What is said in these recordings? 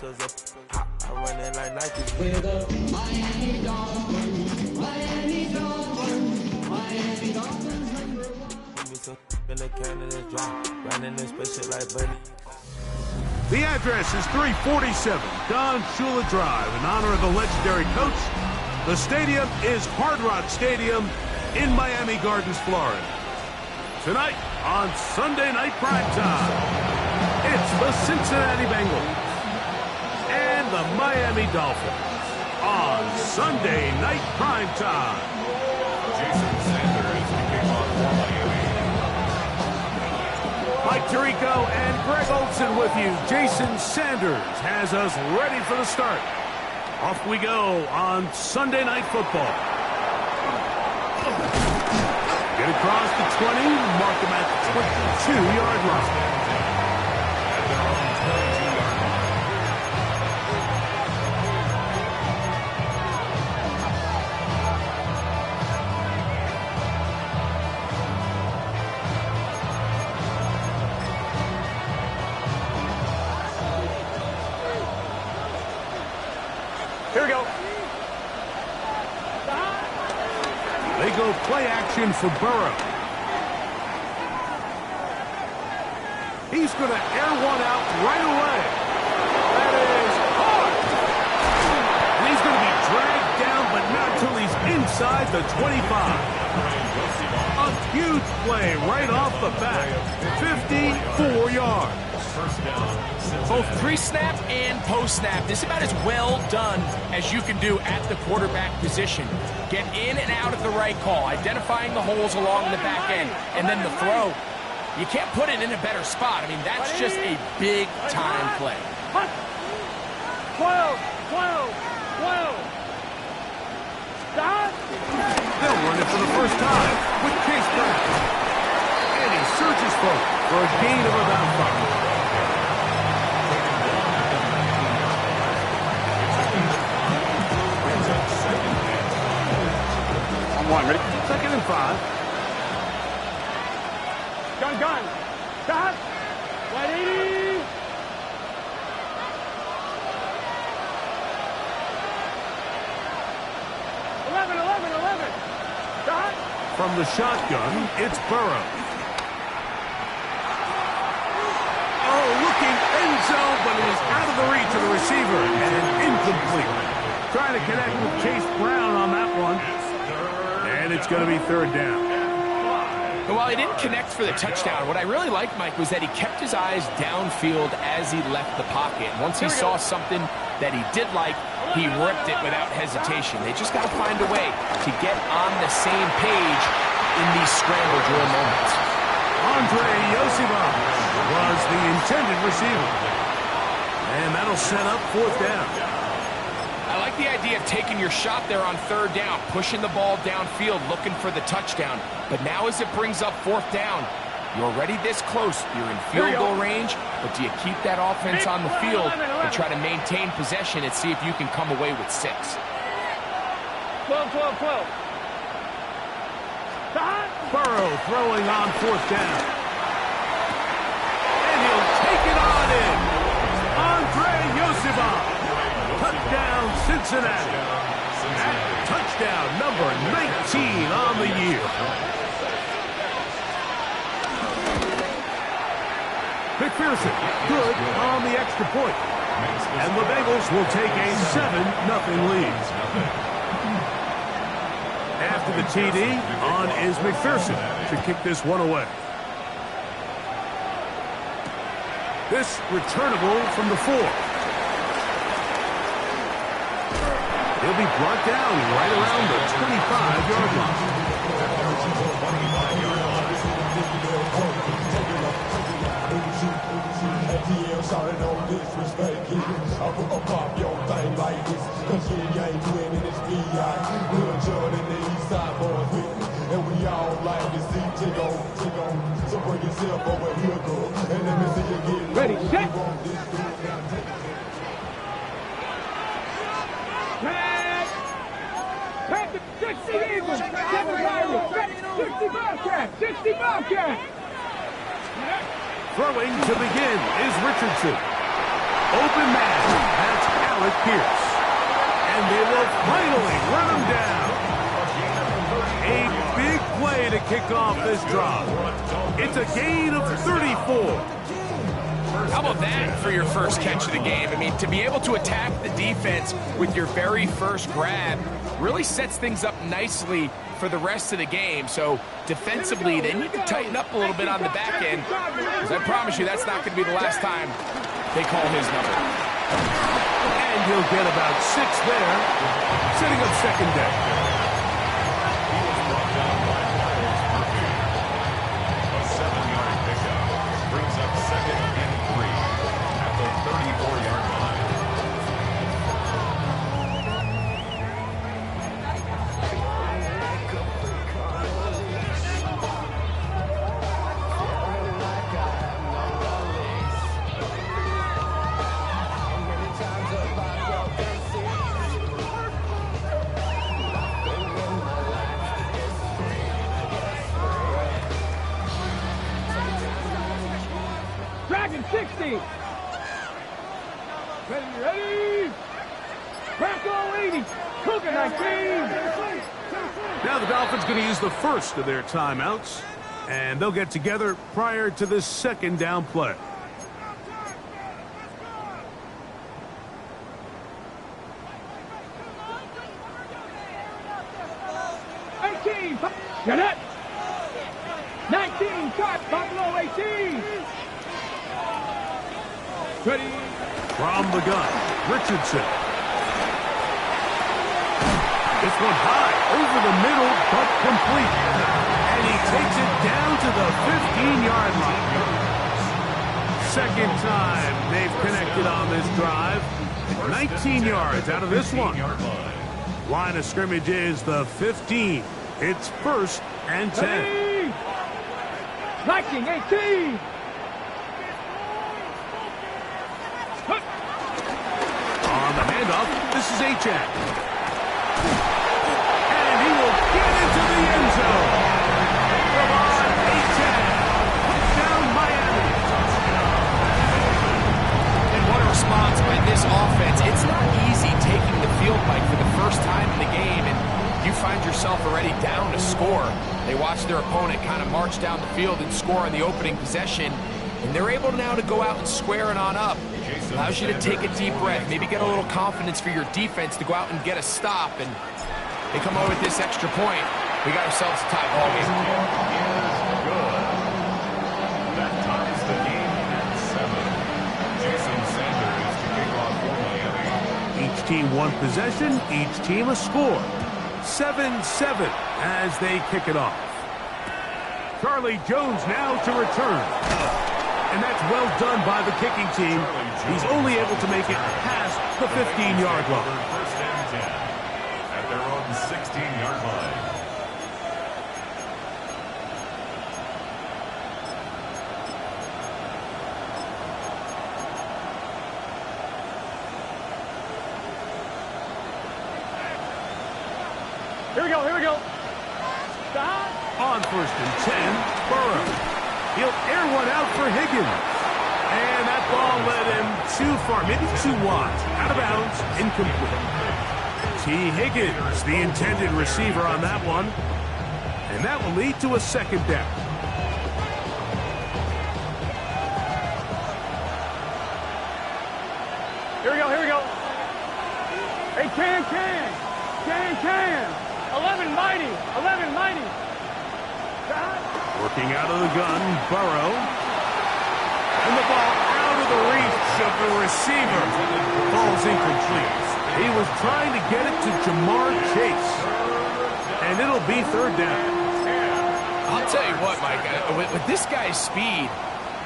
I run it like Nike. We're the Miami Dolphins, Miami Dolphins, Miami Dolphins #1. In the Canada dry, running this spaceship like Bunny. The address is 347 Don Shula Drive in honor of the legendary coach. The stadium is Hard Rock Stadium in Miami Gardens, Florida. Tonight on Sunday Night Primetime, it's the Cincinnati Bengals and the Miami Dolphins on Sunday Night Primetime. Jason Sanders kicking off for Miami. Mike Tirico and Greg Olson with you. Jason Sanders has us ready for the start. Off we go on Sunday Night Football. Get across the 20, mark them at the 22-yard line. At their own 22-yard line. Here we go. They go play action for Burrow. He's going to air one out right away. That is hard. And he's going to be dragged down, but not till he's inside the 25. A huge play right off the bat. 54 yards. First down. Both pre-snap and post-snap. This is about as well done as you can do at the quarterback position. Get in and out of the right call, identifying the holes along the back end, and then the throw. You can't put it in a better spot. I mean, that's just a big-time play. 12. Stop. They'll run it for the first time with Chase Brown. And he surges forward for a gain of about 5. Ready? Second and 5. Gun. Stop. 180. Eleven. Stop. From the shotgun, it's Burrow. Oh, looking end zone, but it is out of the reach of the receiver and incomplete. Trying to connect with Chase Brown on that one. And it's going to be third down. And while he didn't connect for the touchdown, what I really liked, Mike, was that he kept his eyes downfield as he left the pocket. Once he saw something that he did like, he ripped it without hesitation. They just got to find a way to get on the same page in these scramble drill moments. Andre Yosima was the intended receiver. And that'll set up fourth down. I like the idea of taking your shot there on third down, pushing the ball downfield, looking for the touchdown. But now as it brings up fourth down, you're already this close. You're in field goal range, but do you keep that offense on the field and try to maintain possession and see if you can come away with 6? 12. Stop. Burrow throwing on fourth down. And he'll take it on in. Andre Yosima. Touchdown, Cincinnati. Touchdown number 19 on the year. McPherson, good on the extra point. And the Bengals will take a 7-0 lead. After the TD, on is McPherson to kick this one away. This returnable from the 4. He'll be brought down right around the 25-yard line. Ready, set. Pack the 60 Eagles. 60 Bobcat. Throwing to begin is Richardson. Open man. will finally run him down. A big play to kick off this drive. It's a gain of 34. How about that for your first catch of the game? I mean, to be able to attack the defense with your very first grab really sets things up nicely for the rest of the game. So defensively, they need to tighten up a little bit on the back end, because I promise you that's not going to be the last time they call his number. And he'll get about 6 there, setting up second down. A 7-yard pickup brings up 2nd and 3 at the 34-yard line. Dragon 60. Ready. Crackle 80. Cougar 19. Now the Dolphins going to use the first of their timeouts, and they'll get together prior to this second down play. Get it. 19. Cut. Buffalo 18. Ready. From the gun, Richardson. This one high, over the middle, but complete. And he takes it down to the 15-yard line. Second time they've connected on this drive. 19 yards out of this one. Line of scrimmage is the 15. It's 1st and 10. Ready. 19. 18. On the handoff, this is Achane. And he will get into the end zone. Come on, Achane. Touchdown, Miami. And what a response by this offense. It's not easy taking the field, Mike, for the first time in the game, and you find yourself already down to score. They watch their opponent kind of march down the field and score on the opening possession, and they're able now to go out and square it on up. Allows you to take a deep breath, maybe get a little confidence for your defense to go out and get a stop, and they come away with this extra point. We got ourselves a tie ball game. That ties the game at 7. Jason Sanders to kick off for Miami. Each team one possession, each team a score. 7-7 as they kick it off. Charlie Jones now to return. And that's well done by the kicking team. He's only able to make it past the 15-yard line. 1st and 10 at their own 16-yard line. Here we go. Stop. On 1st and 10, Burrow. He'll air one out for Higgins. And that ball led him too far, maybe too wide. Out of bounds, incomplete. T. Higgins, the intended receiver on that one. And that will lead to a second down. Here we go. Hey, can. 11 mighty. Working out of the gun, Burrow. And the ball out of the reach of the receiver. Ball's incomplete. He was trying to get it to Jamar Chase. And it'll be 3rd down. I'll tell you what, Mike, with this guy's speed,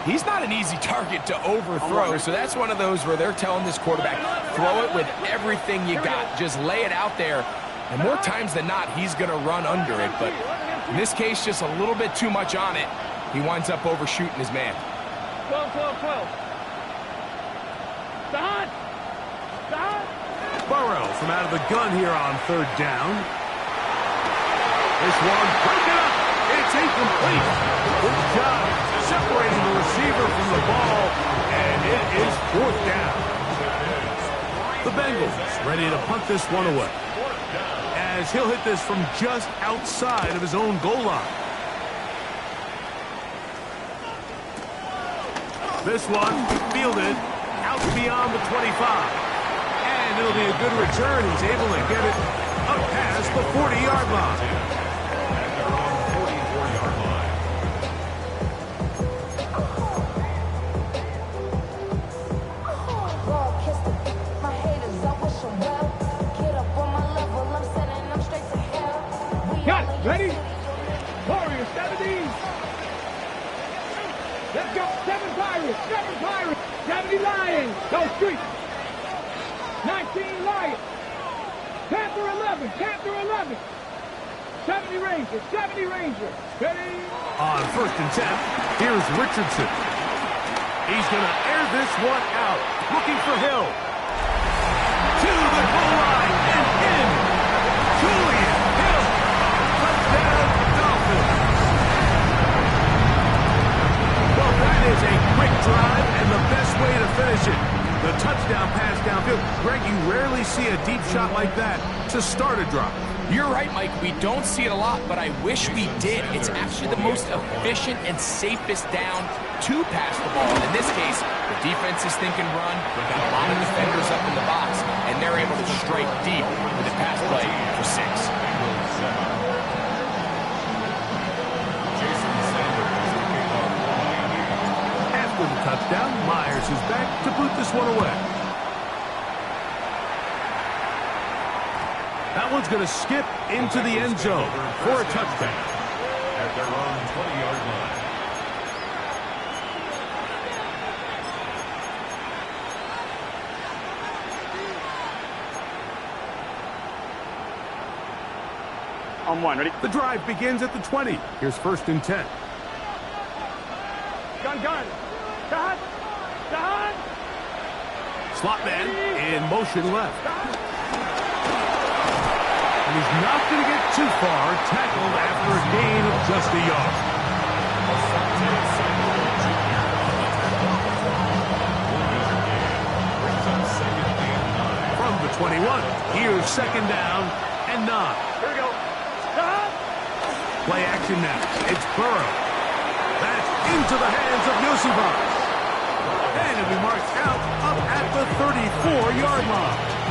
he's not an easy target to overthrow, so that's one of those where they're telling this quarterback, throw it with everything you got. Just lay it out there. And more times than not, he's going to run under it. But in this case, just a little bit too much on it. He winds up overshooting his man. 12. Stop. Burrow from out of the gun here on 3rd down. This one, break it up. It's incomplete. Good job separating the receiver from the ball, and it is 4th down. The Bengals ready to punt this one away. as he'll hit this from just outside of his own goal line. This one fielded out beyond the 25. And it'll be a good return. He's able to get it up past the 40-yard line. Ready? Warriors, 70s. Let's go. 7 Pirates. 7 Pirates. 70 Lions. Go Street. 19 Lions. Panther 11. Panther 11. 70 Rangers. 70 Rangers. Ready? On 1st and 10, here's Richardson. He's going to air this one out. Looking for Hill. To the goal line and in. Julian Hill. Touchdown, Dolphins. Well, that is a quick drive and the best way to finish it. The touchdown pass downfield. Greg, you rarely see a deep shot like that to start a drive. You're right, Mike. We don't see it a lot, but I wish we did. It's actually the most efficient and safest down to pass the ball. In this case, the defense is thinking run. We've got a lot of defenders up in the box, and they're able to strike deep with a pass play for 6. After the touchdown, Myers is back to boot this one away. That one's going to skip into the end zone for a touchdown. At their own 20-yard line. On 1, ready? The drive begins at the 20. Here's 1st and 10. Gun. Dot. Slot man in motion left. And he's not going to get too far. Tackled after a gain of just a yard. From the 21, here's 2nd down and 9. Here we go. Dot. Play action now. It's Burrow. That's into the hands of Yosibas. And it'll be marked out up at the 34-yard line.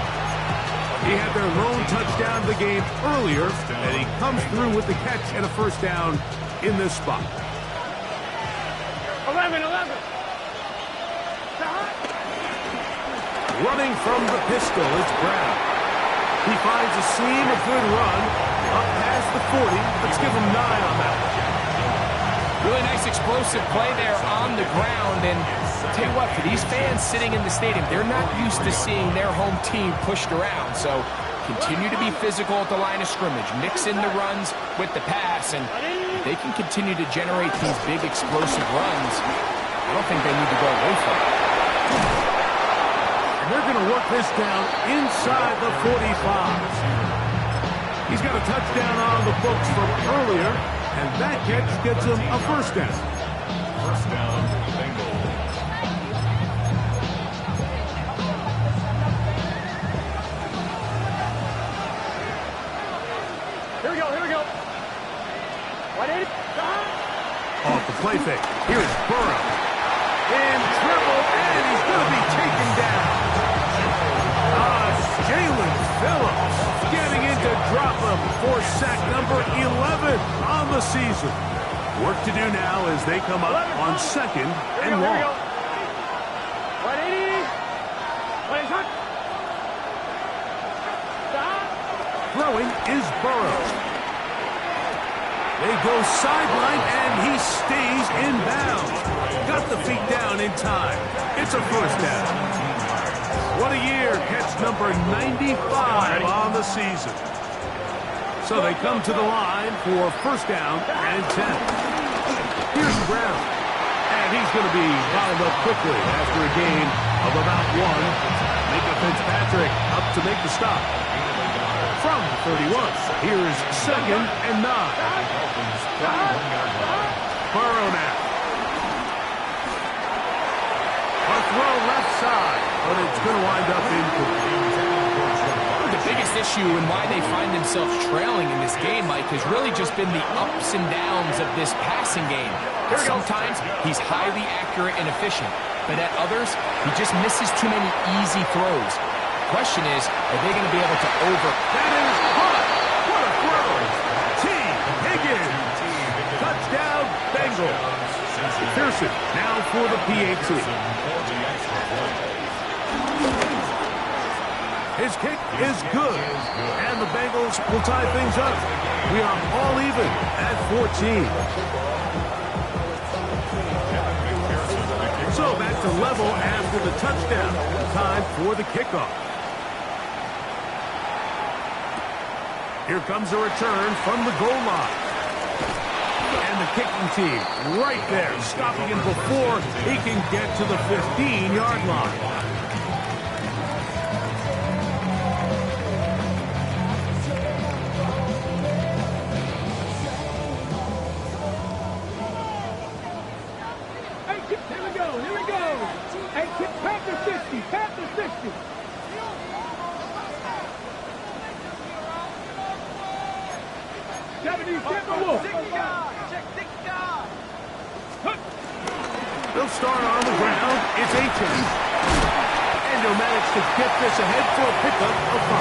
He had their lone touchdown of the game earlier, and he comes through with the catch and a 1st down in this spot. 11. Running from the pistol, it's Brown. He finds a seam, a good run, up past the 40. Let's give him 9 on that one. Really nice explosive play there on the ground, and I'll tell you what, for these fans sitting in the stadium, they're not used to seeing their home team pushed around, so continue to be physical at the line of scrimmage, mix in the runs with the pass, and if they can continue to generate these big explosive runs, I don't think they need to go away from it. And they're going to work this down inside the 45. He's got a touchdown on the books from earlier, and that catch gets him a 1st down. 1st down, Bengals. Here we go. 180. Off the play fake. Here's Burrow. In trouble, and he's going to be taken down. Jalen Phillips getting in to drop him for sack number 11 on the season. Work to do now as they come up on 2nd and long. 180. Throwing is Burrow. They go sideline, and he stays in bounds. Got the feet down in time. It's a 1st down. What a year. Catch number 95 on the season. So they come to the line for 1st down and 10. Here's Brown. And he's going to be bottled up quickly after a gain of about 1. Micah Fitzpatrick up to make the stop. From 31, here's 2nd and 9. Burrow now. A throw left side, but it's going to wind up incomplete. The biggest issue and why they find themselves trailing in this game, Mike, has really just been the ups and downs of this passing game. Sometimes he's highly accurate and efficient, but at others, he just misses too many easy throws. The question is, are they going to be able to That is hot. What a throw. T. Higgins. Touchdown, Bengals. Pearson now for the PAT. His kick is good, and the Bengals will tie things up. We are all even at 14. So back to level after the touchdown. Time for the kickoff. Here comes a return from the goal line. And the kicking team right there, stopping him before he can get to the 15-yard line. They'll start on the ground. It's Aiken. And he'll manage to get this ahead for a pickup of 5.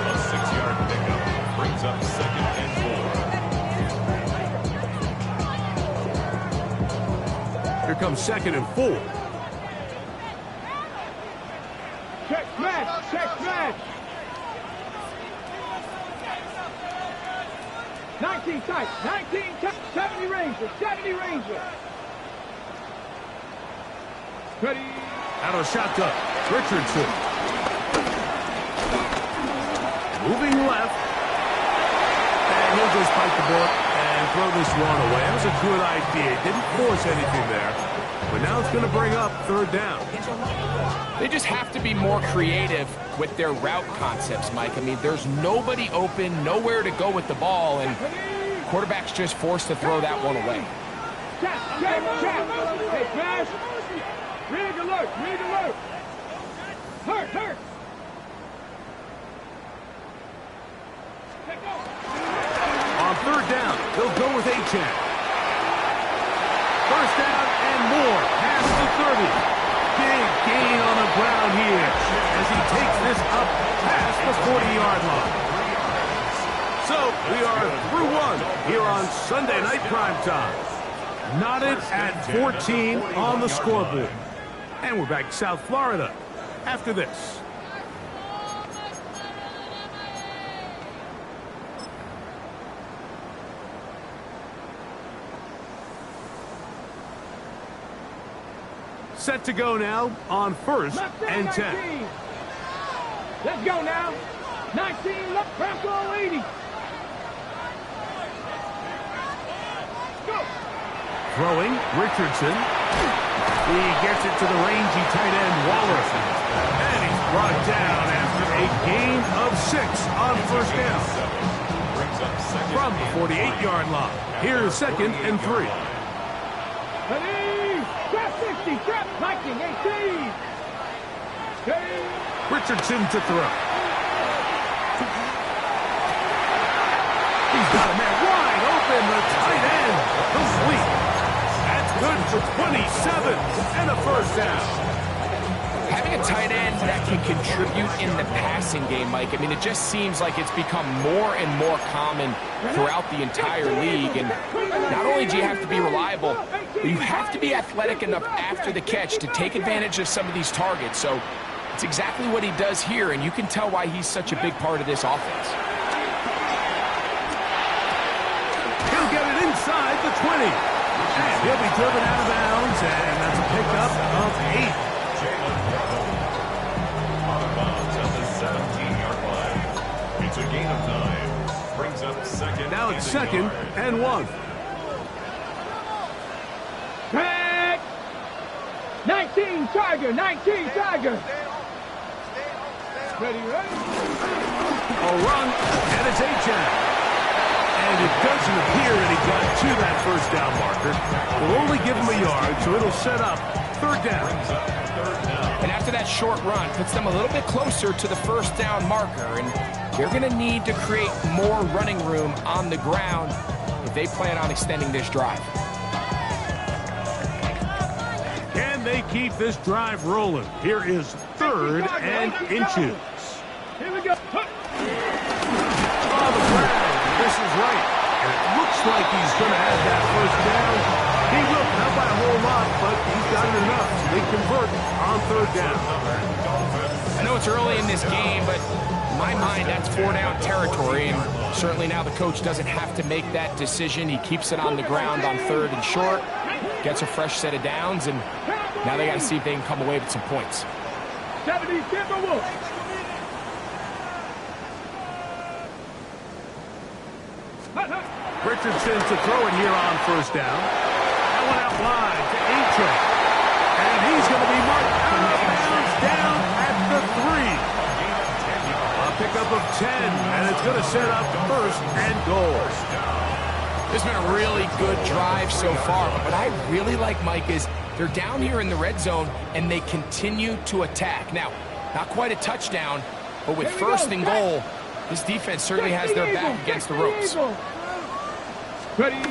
A 6-yard pickup brings up 2nd and 4. Here comes 2nd and 4. Check smash, check smash. 19 tight, 19 tight, 70 Ranger, 70 Ranger. Ready. Out of shotgun, Richardson. Moving left. And he'll just bite the bullet and throw this one away. That was a good idea. Didn't force anything there. But now it's going to bring up 3rd down. They just have to be more creative with their route concepts, Mike. I mean, there's nobody open, nowhere to go with the ball, and quarterback's just forced to throw that one away. Check, check, check. Hey, smash. Rig alert, rig alert. Hurt, hurt. On 3rd down, they'll go with Achan. 1st down and more past the 30. Big gain on the ground here as he takes this up past the 40-yard line. So we are through one here on Sunday Night Primetime. Knotted at 14 on the scoreboard. And we're back to South Florida after this. Set to go now on 1st and 10. Let's go now. 19 left, Bronco 80. Go. Throwing, Richardson. He gets it to the rangy tight end, Waller. And he's brought down after a gain of 6 on 1st down. From the 48-yard line. Here's 2nd and 3. Ready. Trap 60, trap Viking 18. Richardson to throw. He's got a man wide open, the tight end. Complete. That's good for 27 and a 1st down. Having a tight end that can contribute in the passing game, Mike, I mean, it just seems like it's become more and more common throughout the entire league. And not only do you have to be reliable, but you have to be athletic enough after the catch to take advantage of some of these targets. So it's exactly what he does here, and you can tell why he's such a big part of this offense. He'll get it inside the 20. And he'll be driven out of bounds, and that's a pickup of 8. It's a gain of 9. Brings up 2nd. Now it's 2nd and 1. Back. 19 Tiger, 19 Tiger. Ready, ready. A run, and it's Achan. And it doesn't appear that he got to that 1st down marker. We'll only give him a yard, so it'll set up Third down. And after that short run, puts them a little bit closer to the first down marker. And they're going to need to create more running room on the ground if they plan on extending this drive. Can they keep this drive rolling? Here is third and inches. Here we go. On the ground. This is right. And it looks like he's going to have that first down. He will, not by a whole lot, but he's got it enough. So they convert on third down. I know it's early in this game, but in my mind, that's 4-down territory. And certainly now the coach doesn't have to make that decision. He keeps it on the ground on third and short, gets a fresh set of downs, and now they got to see if they can come away with some points. 70, get the wolf. Richardson's to throw it here on first down. That one out wide to Aitken. And he's going to be marked out of bounds down at the 3. A pickup of 10, and it's going to set up first and goal. This has been a really good drive so far. But what I really like, Mike, is they're down here in the red zone, and they continue to attack. Now, not quite a touchdown, but with first and goal, this defense certainly has their back against the ropes. Ready? Aitken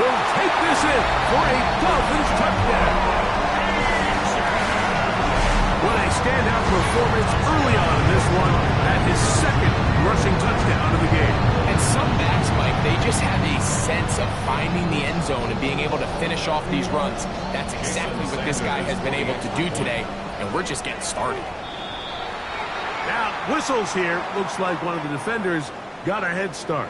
will take this in for a Dolphins touchdown. What a standout performance early on in this one. That is second rushing touchdown of the game. And some backs, Mike, they just have a sense of finding the end zone and being able to finish off these runs. That's exactly what this guy has been able to do today, and we're just getting started. Now, whistles here. Looks like one of the defenders got a head start.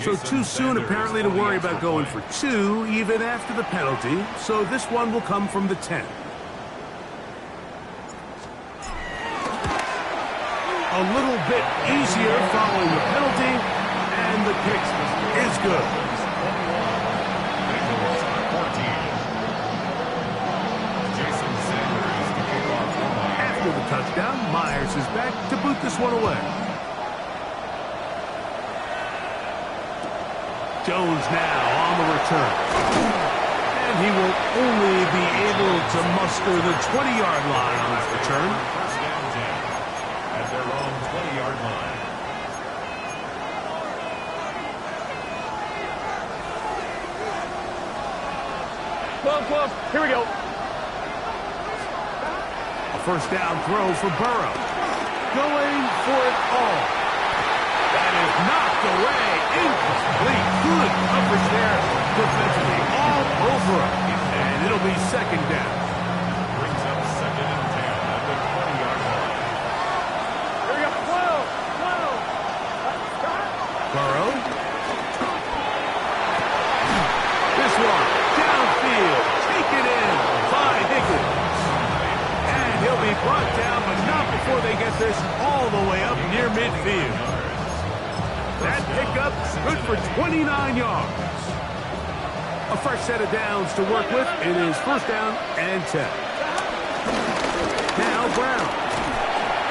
So too soon, apparently, to worry about going for two, even after the penalty. So this one will come from the 10. A little bit easier following the penalty, and the kick is good. After the touchdown, Myers is back to boot this one away. Jones now on the return. And he will only be able to muster the 20-yard line on his return. At their own 20-yard line. Close. Here we go. A first down throw for Burrow. Going for it all. That is knocked away. Incomplete. Good coverage there. Defensively all over him. And it'll be second down. Brings up second and 10 at the 20-yard line. Here we go. Whoa. Burrow. This one downfield. Taken in by Higgins. And he'll be brought down, but not before they get this all the way up near midfield. That pickup good for 29 yards. A fresh set of downs to work with. It is first down and 10. Now Brown.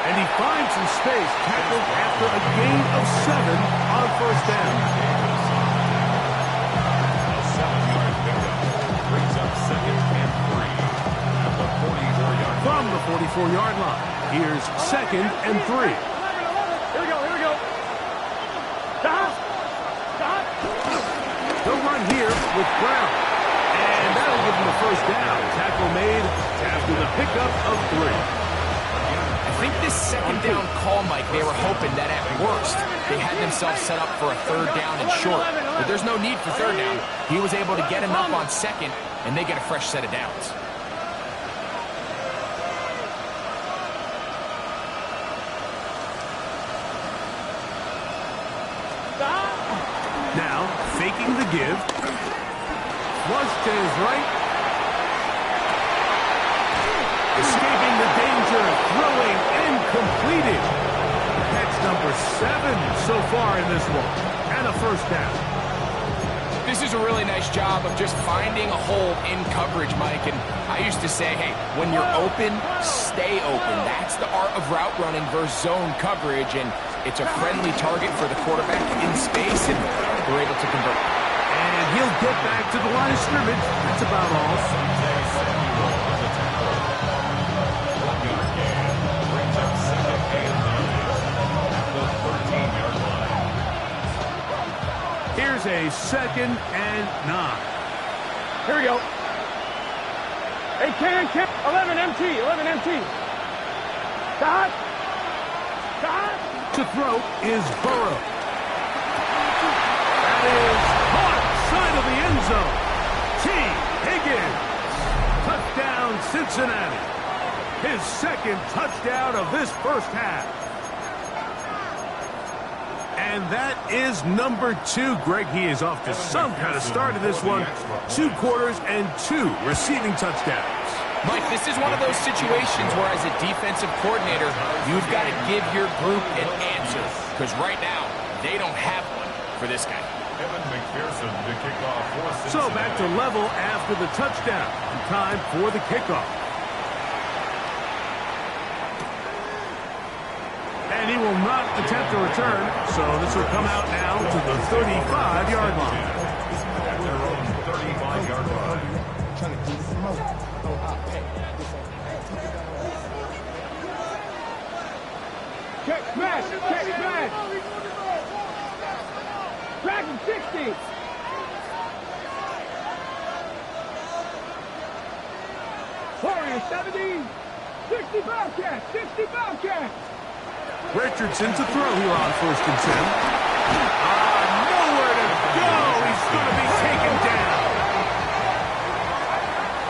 And he finds some space, tackled after a gain of 7 on first down. A 7-yard pickup brings up second and 3 at the 44-yard line. From the 44-yard line, here's second and 3. Here we go. Stop. They'll run here with Brown. And that'll give him the first down. Tackle made after the pickup of 3. I think this second down call, Mike, they were hoping that at worst they had themselves set up for a third down and short. But there's no need for third down. He was able to get him up on second, and they get a fresh set of downs. Now, faking the give. Flush to his right. Escaping the danger. Throwing and completed. Catch number 7 so far in this one. And a first down. This is a really nice job of just finding a hole in coverage, Mike. And I used to say, hey, when you're open, stay open. That's the art of route running versus zone coverage. And it's a friendly target for the quarterback in space, and we're able to convert. And he'll get back to the line of scrimmage. That's about all. Here's a 2nd and 9. Here we go. Hey, can. 11 MT. 11 MT. Stop. To throw is Burrow. That is caught side of the end zone. T. Higgins. Touchdown, Cincinnati. His 2nd touchdown of this first half. And that is number 2. Greg, he is off to some kind of start in this one. 2 quarters and 2 receiving touchdowns. Mike, this is one of those situations where as a defensive coordinator, you've got to give your group an answer. Because right now, they don't have one for this guy. The kickoff for Cincinnati. So back to level after the touchdown. Time for the kickoff. And he will not attempt to return, so this will come out now to the 35-yard line. At their own 35-yard line. Check smash. Dragon 60. Warrior 70. 60 Bobcat. Richardson to throw here on 1st and 10. Nowhere to go. He's going to be taken down.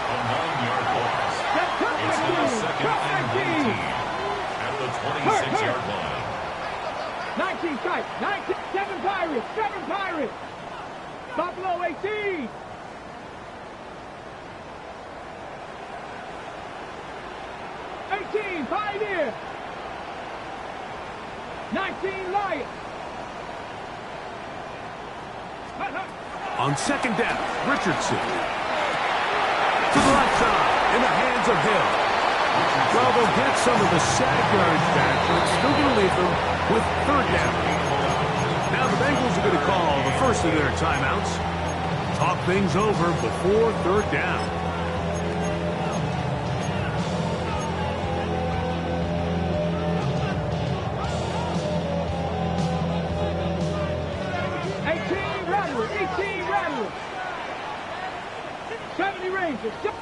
A 9-yard loss. It's now 2nd and 19 at the 26-yard line. 19 tight. 7 Pirates. Buffalo 18. 18 Pioneer. 19 Lions. On 2nd down, Richardson. To the left side, in the hands of Hill. Well, they'll get some of the sack yards back, but it's still going to leave them with 3rd down. Now the Bengals are going to call the first of their timeouts. Talk things over before 3rd down.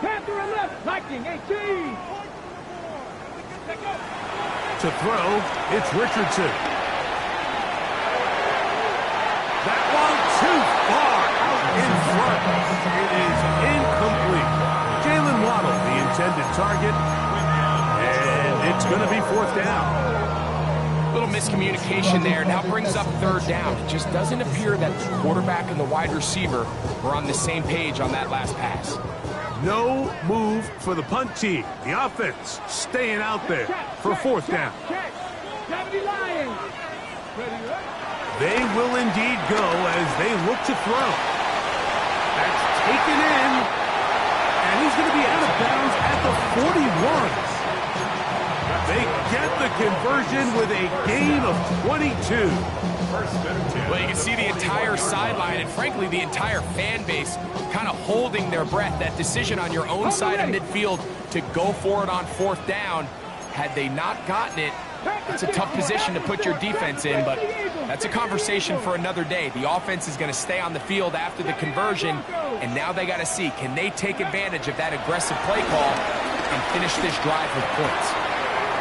Panther 11, Viking 18. To throw, it's Richardson. That one too far out in front. It is incomplete. Jalen Waddle, the intended target, and it's going to be 4th down. Little miscommunication there. Now brings up 3rd down. It just doesn't appear that the quarterback and the wide receiver were on the same page on that last pass. No move for the punt team. The offense staying out there for 4th down. They will indeed go as they look to throw. That's taken in, and he's going to be out of bounds at the 41. They get the conversion with a gain of 22. Well, you can see the entire sideline and, frankly, the entire fan base kind of holding their breath. That decision on your own side of midfield to go for it on 4th down, had they not gotten it, it's a tough position to put your defense in, but that's a conversation for another day. The offense is going to stay on the field after the conversion, and now they got to see, can they take advantage of that aggressive play call and finish this drive with points?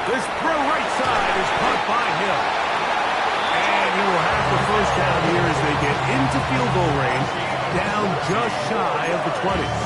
This throw right side is caught by Hill. And he will have the 1st down here as they get into field goal range, down just shy of the 20s.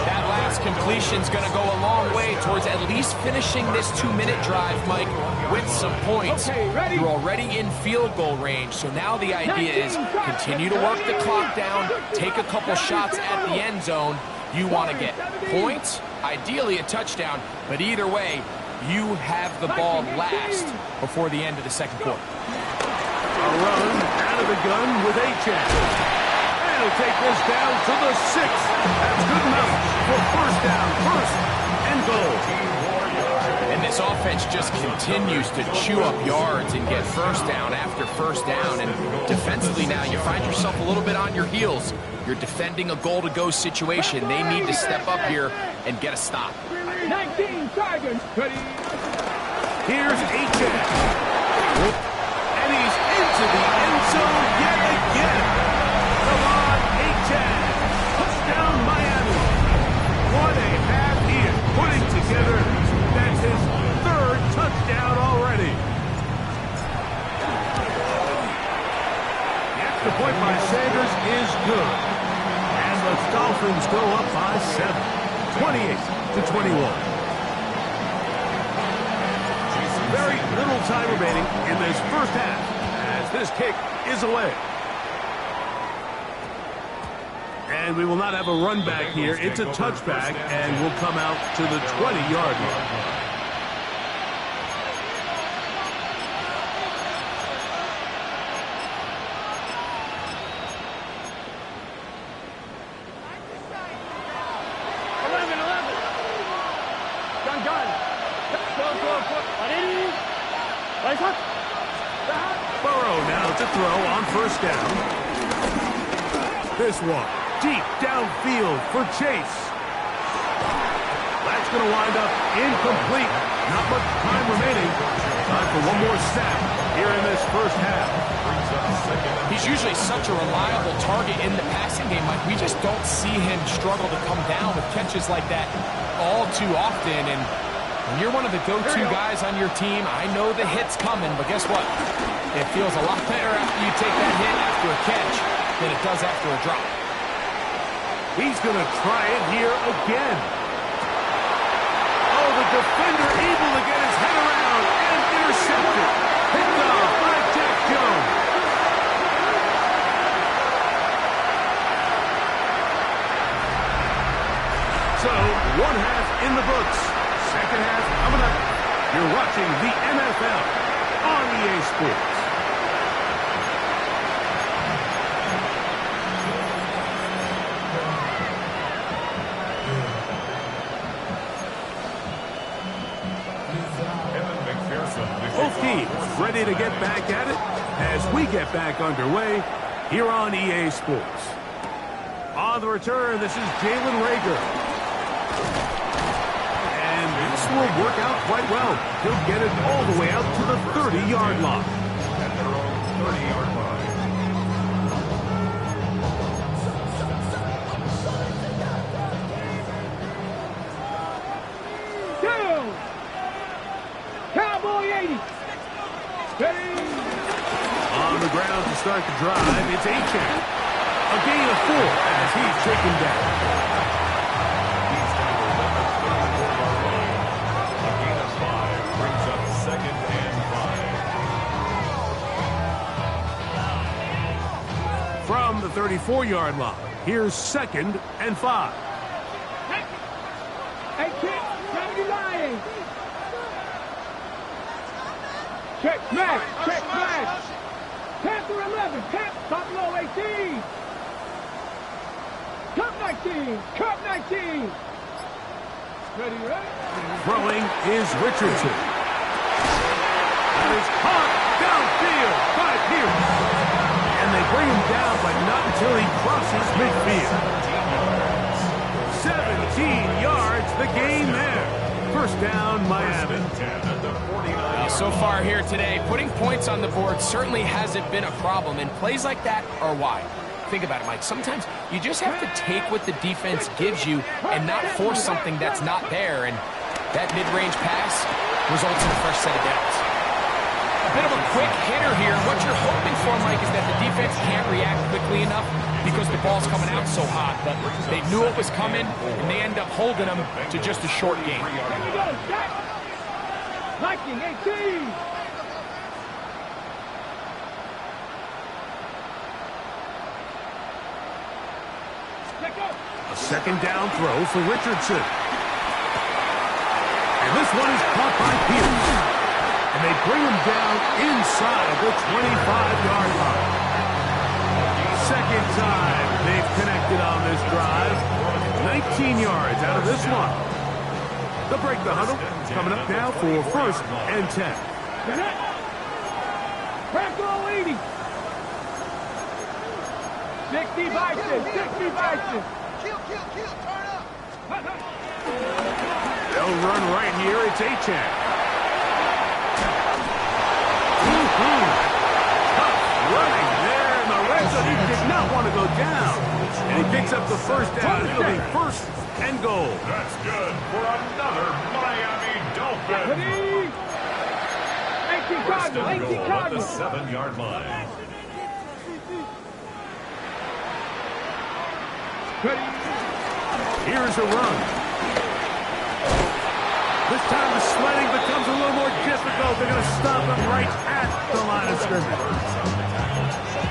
That last completion's going to go a long way towards at least finishing this 2-minute drive, Mike, with some points. You're already in field goal range, so now the idea is continue to work the clock down, take a couple shots at the end zone. You want to get points, ideally a touchdown, but either way, you have the ball last before the end of the 2nd quarter. A run out of the gun with H.N. And he'll take this down to the 6th. That's good enough for 1st down, 1st and goal. And this this offense just continues to chew up yards and get first down after first down. And defensively now, you find yourself a little bit on your heels. You're defending a goal-to-go situation. They need to step up here and get a stop. 19 Tigers. Here's H.N. And he's into the end zone yet again. Come on, H.N. Touchdown, Miami. What a half he is putting together. That's his third touchdown already. The extra point by Sanders is good. And the Dolphins go up by 7, 28-21. Very little time remaining in this first half as this kick is away. And we will not have a run back here. It's a touchback, and we'll come out to the 20-yard line. Burrow now to throw on first down. This one deep downfield for Chase. That's going to wind up incomplete. Not much time remaining. Time for one more snap here in this first half. He's usually such a reliable target in the passing game. Like, we just don't see him struggle to come down with catches like that all too often. And when you're one of the go-to guys on your team, I know the hit's coming, but guess what? It feels a lot better after you take that hit after a catch than it does after a drop. He's going to try it here again. Oh, the defender able to get his head around and intercepted. Picked off by Jack Jones. So, one half in the books. Second half coming up. You're watching the NFL on EA Sports. Both teams ready to get back at it as we get back underway here on EA Sports. On the return, this is Jalen Reagor. And this will work out quite well. He'll get it all the way out to the 30-yard line. At their own 30-yard line. Down. Cowboy 80. On the ground to start the drive, it's H.N. A gain of 4 as he's taken down. He's down to the 34-yard line. A gain of 5 brings up 2nd and 5. From the 34-yard line, here's 2nd and 5. Hey, kick. 70 Lions. Check smash. Check smash. Panther 11. Top low 18. Cup 19. Cup 19. Ready, right? Throwing is Richardson. That is caught downfield by Pierce. And they bring him down, but not until he crosses midfield. 17 yards, the gain there. First down, Miami. So far here today, putting points on the board certainly hasn't been a problem, and plays like that are why. Think about it, Mike. Sometimes you just have to take what the defense gives you and not force something that's not there, and that mid-range pass results in a fresh set of downs. A bit of a quick hitter here. What you're hoping for, Mike, is that the defense can't react quickly enough because the ball's coming out so hot, but they knew it was coming, and they end up holding them to just a short game. Here we go, Jack. Viking 18. A second down throw for Richardson. And this one is caught by Pierce. And they bring him down inside the 25-yard line. Second time they've connected on this drive. 19 yards out of this one. They'll break the huddle. Coming up now for 1st and 10. Crack all 80. 60 Bison, 60 Bison. Kill, turn up. They'll run right here. It's Achan. Tough running there in the red zone. He did not want to go down. And he picks up the 1st down. It'll be 1st and goal. That's good for another Miami Dolphin. 18 First and Cardinals, 18 goal at the Cardinals. 7-yard line. Here's a run. This time the sledding becomes a little more difficult. They're going to stop him right at the line of scrimmage.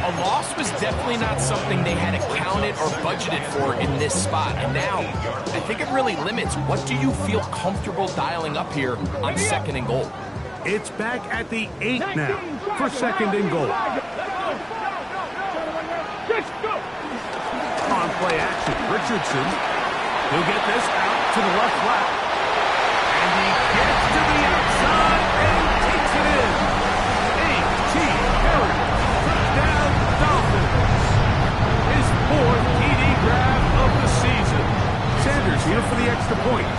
A loss was definitely not something they had accounted or budgeted for in this spot. And now, I think it really limits what do you feel comfortable dialing up here on 2nd and goal. It's back at the 8 now for 2nd and goal. On play action, Richardson. He'll get this out to the left flat. And he gets to the outside and takes it in. A.T. Perry. Touchdown, Dolphins. His 4th TD grab of the season. Sanders here for the extra point.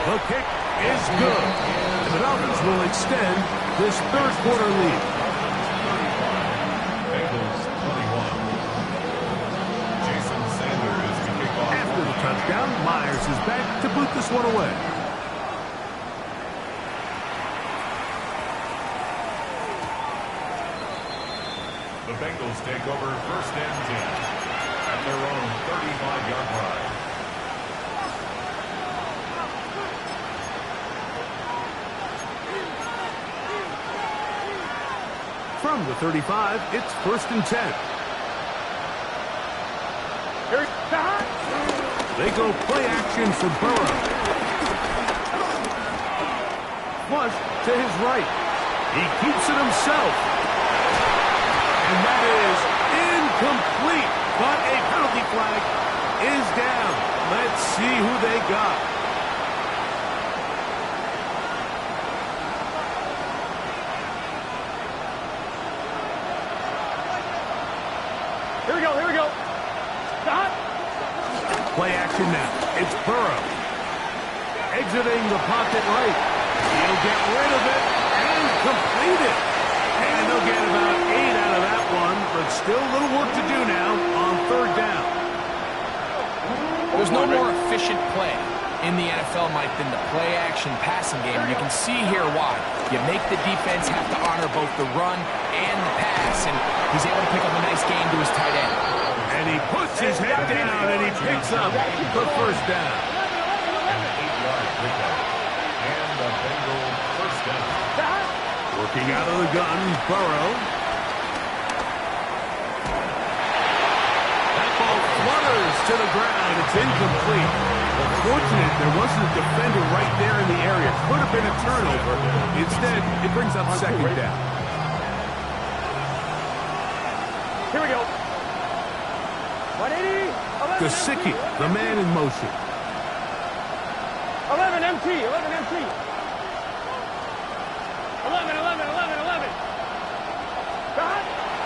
The kick is good. And the Dolphins will extend this 3rd quarter lead. Bengals 21. Jason Sanders to kick off. After the touchdown, Myers is back to boot this one away. The Bengals take over 1st and 10 at their own 35-yard line. From the 35, it's 1st and 10. They go play action for Burrow. Flush to his right. He keeps it himself. And that is incomplete. But a penalty flag is down. Let's see who they got. Here we go. Stop. Play action now. It's Burrow. Exiting the pocket right. He'll get rid of it and complete it. And they'll get about 8 out of that one, but still a little work to do now on 3rd down. There's no more efficient play in the NFL, Mike, than the play-action passing game. You can see here why. You make the defense have to honor both the run and the pass, and he's able to pick up a nice gain to his tight end. And he puts his head down, and he picks up the 1st down. An 8-yard pickup. And the Bengal 1st down. Working out of the gun, Burrow. That ball flutters to the ground. It's incomplete. Fortunate there wasn't a defender right there in the area. Could have been a turnover. Instead, it brings up 2nd down. Here we go. 180. Gesicki, the man in motion. 11 MT. 11.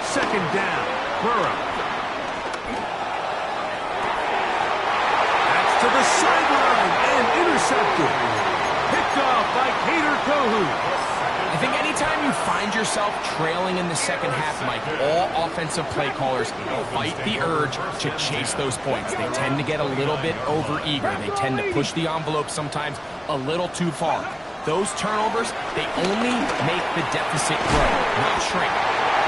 2nd down, Burrow. That's to the sideline and intercepted. Picked off by Kader Kohu. I think anytime you find yourself trailing in the 2nd half, Mike, all offensive play callers fight the urge to chase those points. They tend to get a little bit over-eager. They tend to push the envelope sometimes a little too far. Those turnovers, they only make the deficit grow, not shrink.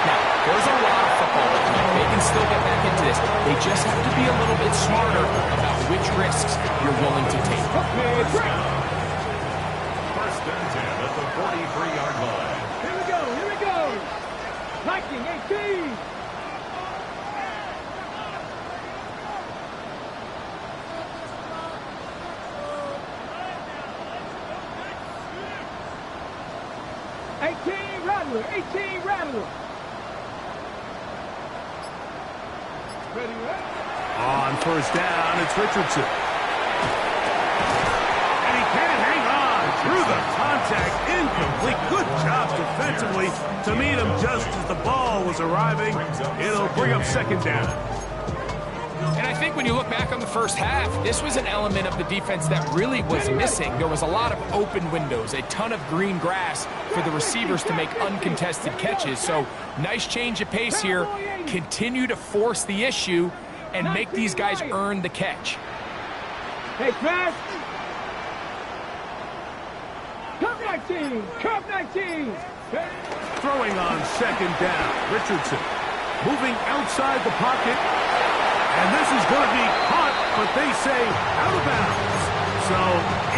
Now, there's a lot of football left, Mike. They can still get back into this. They just have to be a little bit smarter about which risks you're willing to take. 1st and 10 at the 43-yard line. Here we go. Viking 18. Rattler. Ready, right? On first down, it's Richardson. And he can't hang on through the contact. Incomplete. Good job defensively to meet him just as the ball was arriving. It'll bring up second down. And I think when you look back on the first half, this was an element of the defense that really was missing. There was a lot of open windows, a ton of green grass for the receivers to make uncontested catches. So nice change of pace here. Continue to force the issue and make these guys earn the catch. Hey, Chris. Curve 19. Curve 19. Throwing on second down. Richardson moving outside the pocket. And this is going to be caught, but they say out of bounds. So,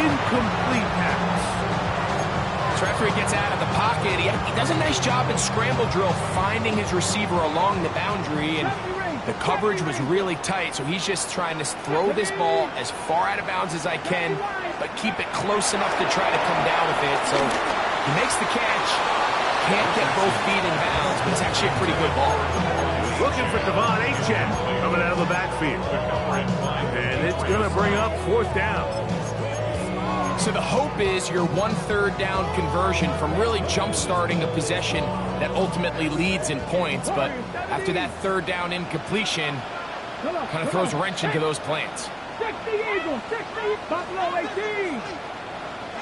incomplete pass. So after he gets out of the pocket, he does a nice job in scramble drill finding his receiver along the boundary, and the coverage was really tight, so he's just trying to throw this ball as far out of bounds as I can, but keep it close enough to try to come down with it. So he makes the catch, can't get both feet in bounds, but it's actually a pretty good ball. Looking for Devon Achek coming out of the backfield. And it's going to bring up fourth down. So the hope is your 1/3 down conversion from really jump-starting a possession that ultimately leads in points. But after that third down incompletion, kind of throws a wrench into those plans. 60 Eagles, 60, Buffalo 18.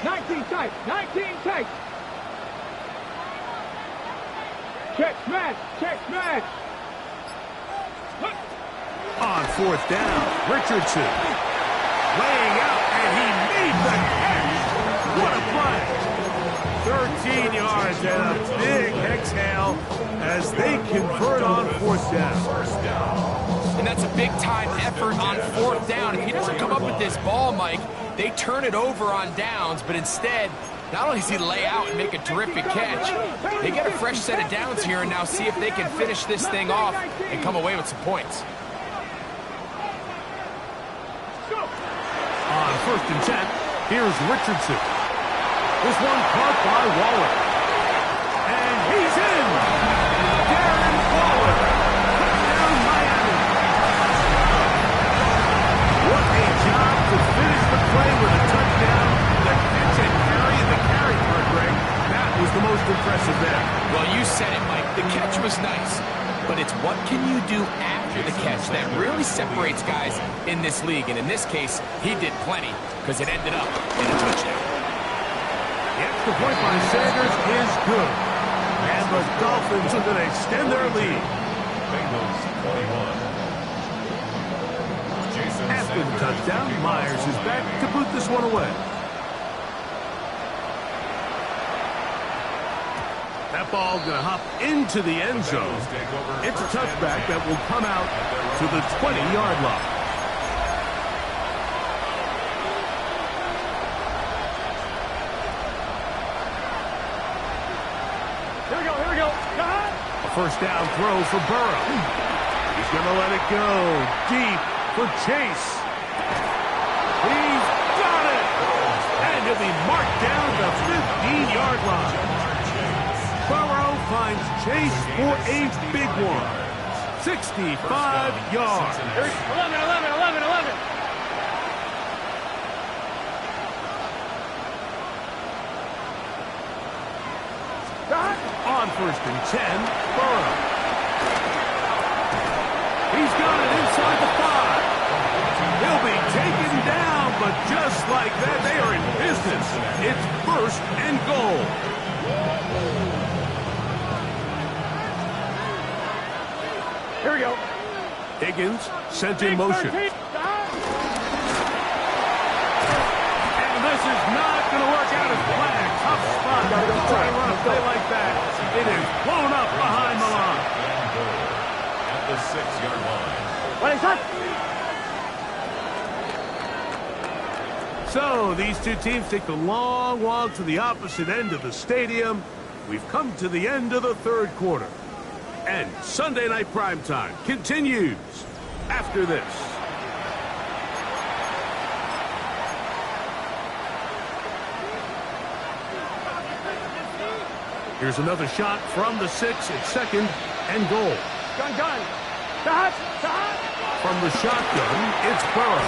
19 tight, 19 tight. Check smash, check smash. On fourth down, Richardson laying out, and he made the catch. What a play. 13 yards and a big exhale as they convert on fourth down. And that's a big-time effort on fourth down. If he doesn't come up with this ball, Mike, they turn it over on downs, but instead, not only does he lay out and make a terrific catch, they get a fresh set of downs here and now see if they can finish this thing off and come away with some points. On first and 10, here's Richardson. This one caught by Waller. And he's in! Darren Waller! Touchdown Miami! What a job to finish the play with a touchdown. The catch and carry and the carry part, Greg. That was the most impressive there. Well, you said it, Mike. The catch was nice, but it's what can you do after the catch that really separates guys in this league. And in this case, he did plenty because it ended up in a touchdown. The extra point by Sanders is good. And the Dolphins are going to extend their lead. Bengals 21. Jason After the Sanders touchdown, Myers is back to boot this one away. That ball going to hop into the end zone. It's a touchback that will come out to the 20-yard line. Here we go. A first down throw for Burrow. He's going to let it go deep for Chase. He's got it! And he'll be marked down the 15-yard line. Burrow finds Chase for a big one. 65 yards. 11. On first and 10, Burrow. He's got it inside the 5. He'll be taken down, but just like that, they are in business. It's first and goal. Here we go. Higgins sent in motion. And this is not going to work out as planned. Tough spot to try to run a play like that. It is blown up behind the line. At the 6-yard line. What is that? So these two teams take the long walk to the opposite end of the stadium. We've come to the end of the third quarter. And Sunday Night Primetime continues after this. Here's another shot from the 6 at second and goal. Gun. From the shotgun, it's Burrow.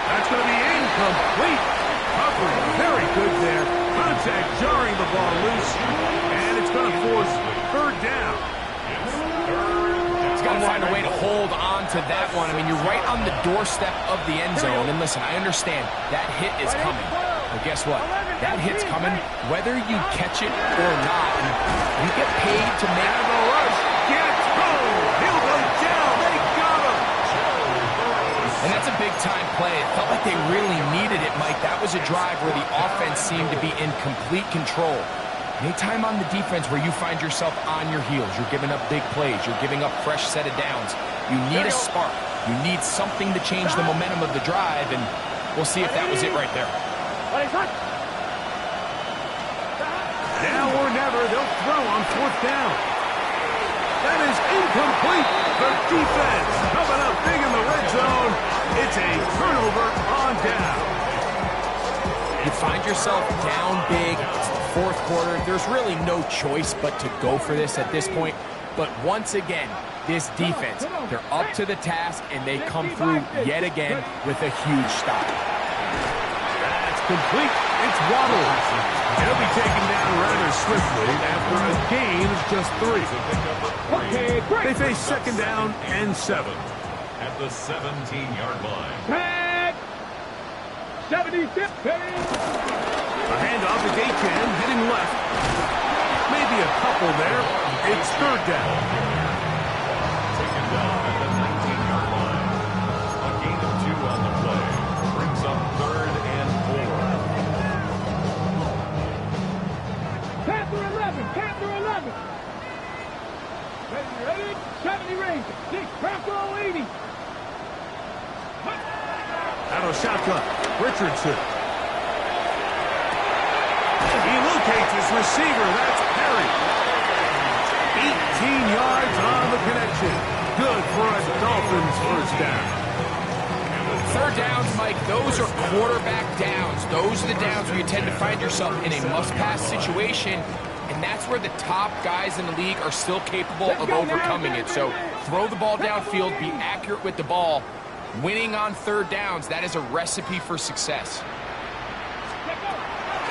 That's going to be incomplete. Coverage very good there. Contact jarring the ball loose. And it's going to force third down. He's got to find a way to hold on to that one. I mean, you're right on the doorstep of the end zone. And listen, I understand that hit is coming. But guess what? That hit's coming whether you catch it or not. And you get paid to make the rush. He'll go down. They got him. And that's a big-time play. It felt like they really needed it, Mike. That was a drive where the offense seemed to be in complete control. Anytime on the defense where you find yourself on your heels, you're giving up big plays, you're giving up fresh set of downs, you need a spark. You need something to change the momentum of the drive, and we'll see if that was it right there. Now or never, they'll throw on fourth down. That is incomplete. The defense coming up big in the red zone. It's a turnover on down. You find yourself down big. It's the fourth quarter. There's really no choice but to go for this at this point. But once again, this defense, they're up to the task, and they come through yet again with a huge stop. That's complete. It's Waddle. He'll be taken down rather swiftly after a gain of just 3. They face second down and 7. At the 17-yard line. Tag! 76. A handoff is Achane heading left. Maybe a couple there. It's third down. Taken down at the 19-yard line. A gain of 2 on the play. Brings up third and 4. Panther 11. Panther 11. Ready? 70 range. 6. Panther 80. Out of shotgun. Richardson. He locates his receiver. That's Perry. 18 yards on the connection. Good for a Dolphins first down. Third downs, Mike, those are quarterback downs. Those are the downs where you tend to find yourself in a must-pass situation, and that's where the top guys in the league are still capable of overcoming it. So throw the ball downfield, be accurate with the ball. Winning on third downs, that is a recipe for success.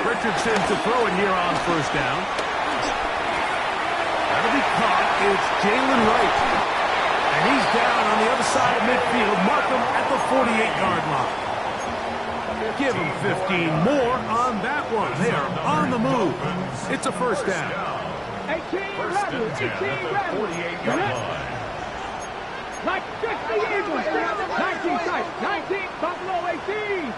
Richardson to throw it here on first down. That'll be caught. It's Jalen Wright. And he's down on the other side of midfield. Mark him at the 48-yard line. Give him 15 more on that one. They are on the move. It's a first down. 18 First and 10 at the 48-yard line. Like 60 Eagles. 19 sight. 19 Buffalo 18.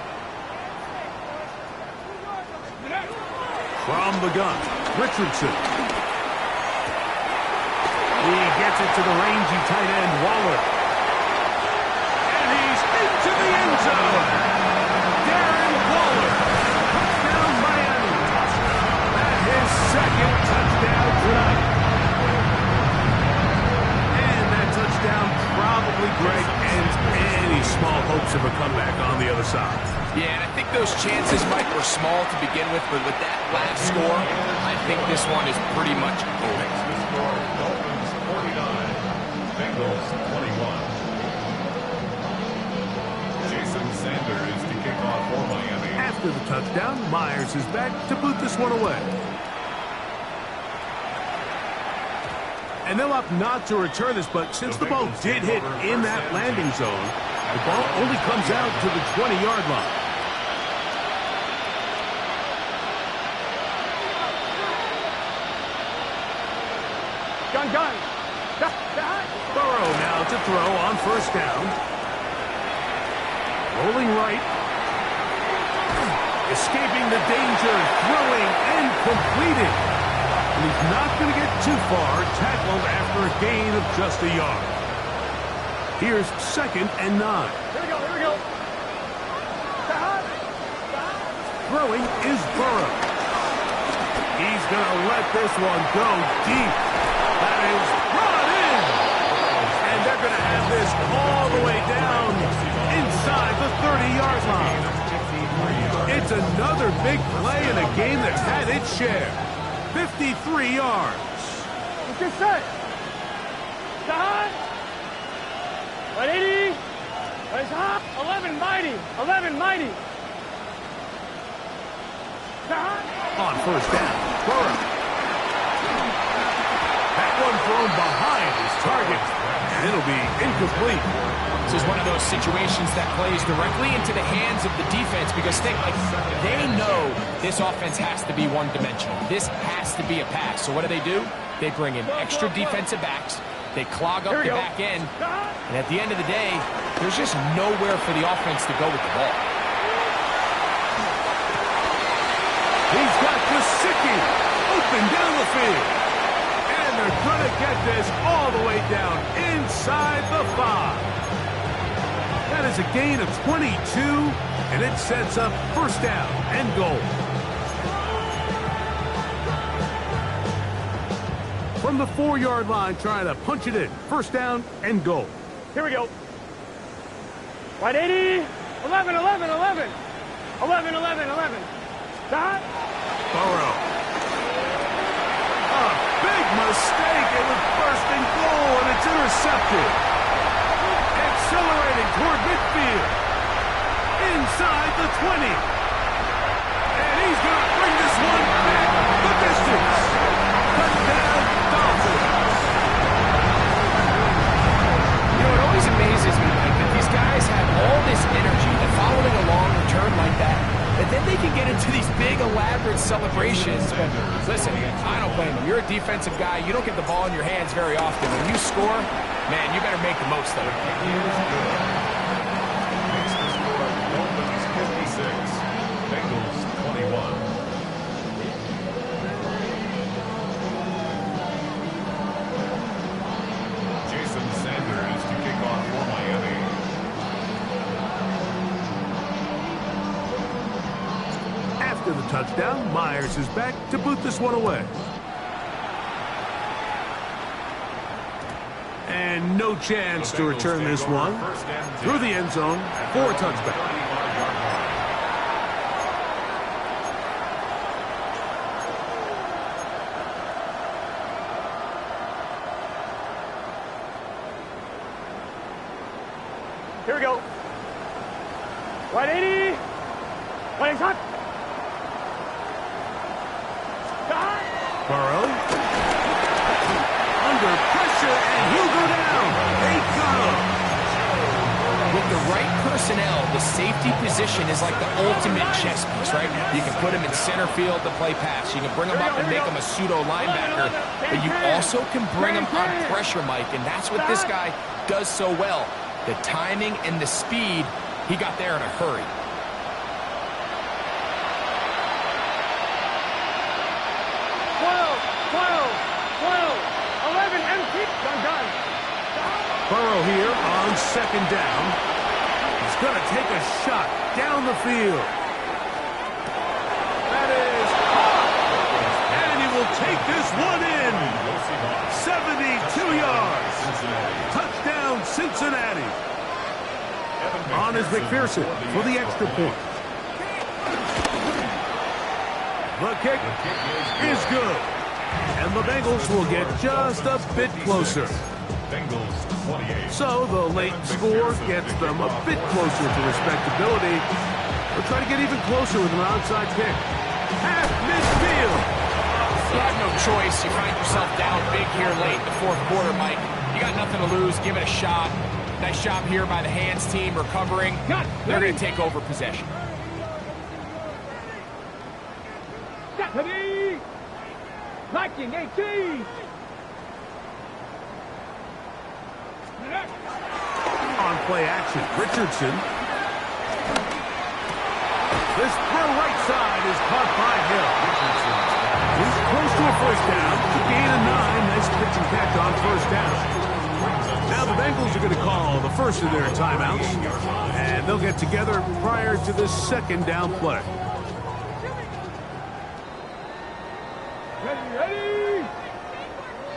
From the gun, Richardson. He gets it to the rangy tight end, Waller. And he's into the end zone. Darren Waller. Touchdown, Miami. That's his second touchdown tonight. And that touchdown probably, Greg, ends any small hopes of a comeback on the other side. Yeah, and I think those chances, Mike, were small to begin with, but with that last score, I think this one is pretty much over. The score, Dolphins 49, Bengals 21. Jason Sanders to kick off for Miami. After the touchdown, Myers is back to boot this one away. And they'll opt not to return this, but since the ball did hit in that landing zone, the ball only comes out to the 20-yard line. Gun. Burrow now to throw on first down. Rolling right. Escaping the danger, throwing and completing. And he's not going to get too far, tackled after a gain of just a yard. Here's second and 9. Here we go. Throwing is Burrow. He's going to let this one go deep. That is brought in. And they're going to have this all the way down inside the 30-yard line. It's another big play in a game that's had its share. 53 yards. What's your set? 180. 11 mighty. 11 mighty. On first down, Burrow. That one thrown behind his target, and it'll be incomplete. This is one of those situations that plays directly into the hands of the defense because they know this offense has to be one-dimensional. This has to be a pass. So what do? They bring in extra defensive backs. They clog up the back end. And at the end of the day, there's just nowhere for the offense to go with the ball. He's got Gesicki open down the field. And they're going to get this all the way down inside the 5. That is a gain of 22, and it sets up first down and goal. From the 4-yard line, trying to punch it in. First down and goal. Here we go. 180. 11, 11, 11. 11, 11, 11. Stop. Burrow. A big mistake. It was first and goal, and it's intercepted. Accelerating toward midfield. Inside the 20. And he's going to bring this one back the distance. Touchdown, Dolphins. You know, it always amazes me, Mike, that these guys have all this energy and following a long return like that, and then they can get into these big, elaborate celebrations. But listen, I don't blame them. You're a defensive guy. You don't get the ball in your hands very often. When you score, man, you better make the most of it. Makes the score Dolphins 56, Bengals 21. Jason Sanders to kick off for Miami. After the touchdown, Myers is back to boot this one away. And no chance to return this one through the end zone for a touchback. Here we go. 180. Playing hot. Burrow. Under pressure, and he'll go down. They got him. With the right personnel, the safety position is like the ultimate chess piece, right? You can put him in center field to play pass. You can bring him up and make him a pseudo linebacker, but you also can bring him on pressure, Mike, and that's what this guy does so well. The timing and the speed, he got there in a hurry. Burrow here on second down. He's going to take a shot down the field. That is caught. And he will take this one in. 72 yards. Touchdown, Cincinnati. On is McPherson for the extra point. The kick is good. And the Bengals will get just a bit closer. So the late score gets them a bit closer to respectability. We'll try to get even closer with an onside kick. At midfield. You have no choice. You find yourself down big here late in the fourth quarter, Mike. You got nothing to lose. Give it a shot. Nice job here by the hands team recovering. They're going to take over possession. 19-18. On play action, Richardson. This throw right side is caught by Hill. He's close to a first down. To gain a 9. Nice pitch and catch on first down. Now the Bengals are going to call the first of their timeouts. And they'll get together prior to the second down play. Ready?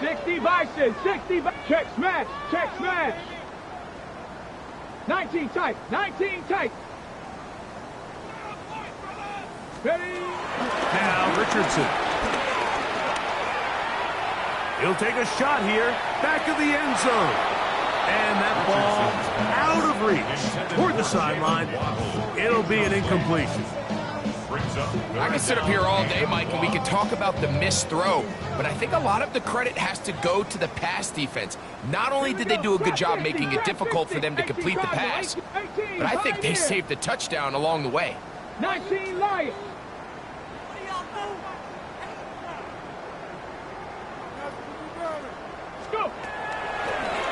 60 Bison, 60 check smash, check smash. 19 tight, 19 tight. Ready? Now Richardson. He'll take a shot here, back of the end zone. And that ball out of reach toward the sideline. It'll be an incompletion. I can sit up here all day, Mike, and we can talk about the missed throw, but I think a lot of the credit has to go to the pass defense. Not only did they do a good job making it difficult for them to complete the pass, but I think they saved the touchdown along the way. 19 Lions. Go.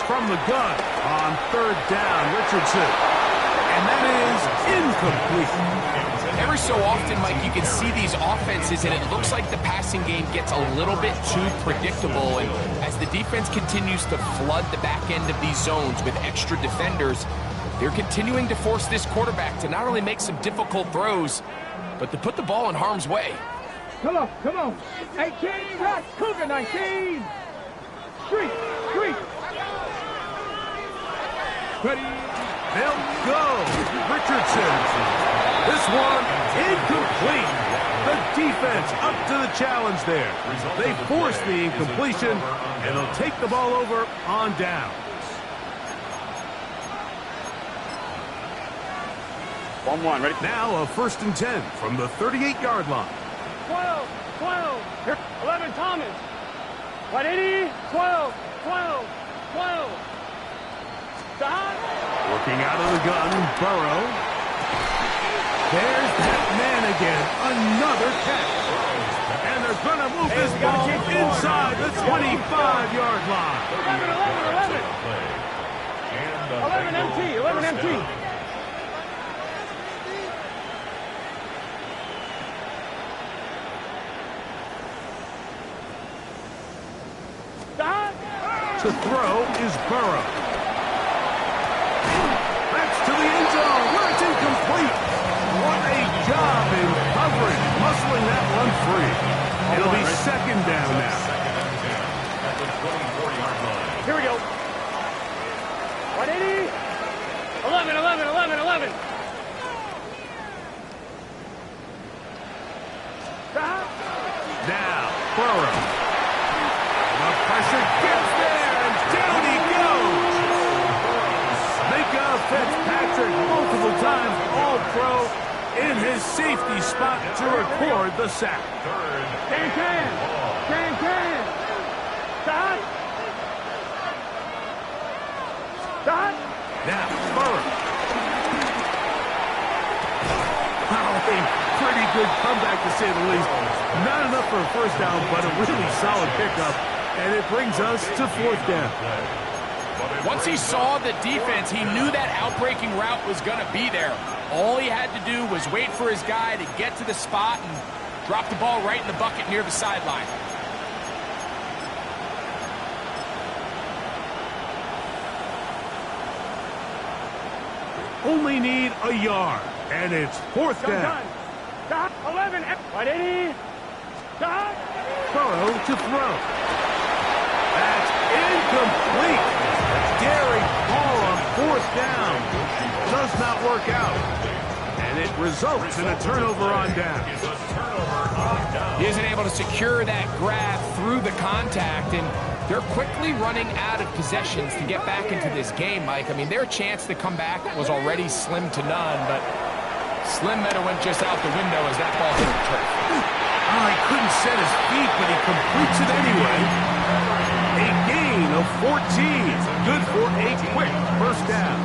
From the gun on third down, Richardson. And that is incomplete. Every so often, Mike, you can see these offenses, and it looks like the passing game gets a little bit too predictable. And as the defense continues to flood the back end of these zones with extra defenders, they're continuing to force this quarterback to not only make some difficult throws, but to put the ball in harm's way. Come on, come on. 18, right, Cougar 19. Street. Ready. They'll go. Richardson. This one incomplete. The defense up to the challenge there. They force the incompletion, and they'll take the ball over on down. 1-1, ready? Now a 1st and 10 from the 38-yard line. 12. 11 Thomas. 180. 12. Stop. Working out of the gun, Burrow. There's that man again. Another catch. And they're going to move this ball inside the 25-yard line. 11 MT. Stop. To throw is Burrow. That's to the end zone where it's incomplete. What a job in coverage, muscling that one free. It'll be 2nd down now. At the 24-yard line. Here we go. 180. 11. Stop. Now, Burrow. The pressure gets there, and down he goes. Micah Fitzpatrick, multiple times All-Pro, in his safety spot to record the sack. Can. Stop. Now, Burrow. A pretty good comeback, to say the least. Not enough for a 1st down, but a really solid pickup. And it brings us to 4th down. Once he saw the defense, he knew that outbreaking route was going to be there. All he had to do was wait for his guy to get to the spot and drop the ball right in the bucket near the sideline. Only need a yard, and it's 4th down. Stop. 11. 180. Stop. Burrow to throw. That's incomplete. Derek Hall on 4th down. Does not work out. And it results in a turnover on down. He isn't able to secure that grab through the contact, and they're quickly running out of possessions to get back into this game, Mike. I mean, their chance to come back was already slim to none, but Slim Meadow went just out the window as that ball hit the turf. Oh, he couldn't set his feet, but he completes it anyway. A gain of 14. Good for a quick 1st down.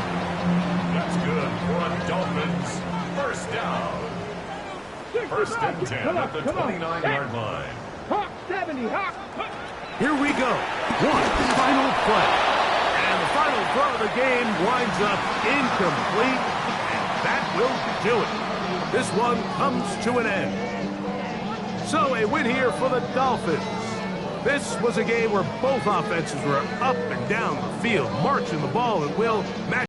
That's good for a Dolphins 1st down. 1st and 10 at the 29-yard line. Hawk 70. Hawk. Here we go. One final play. And the final throw of the game winds up incomplete. And that will do it. This one comes to an end. So a win here for the Dolphins. This was a game where both offenses were up and down the field, marching the ball, and will match.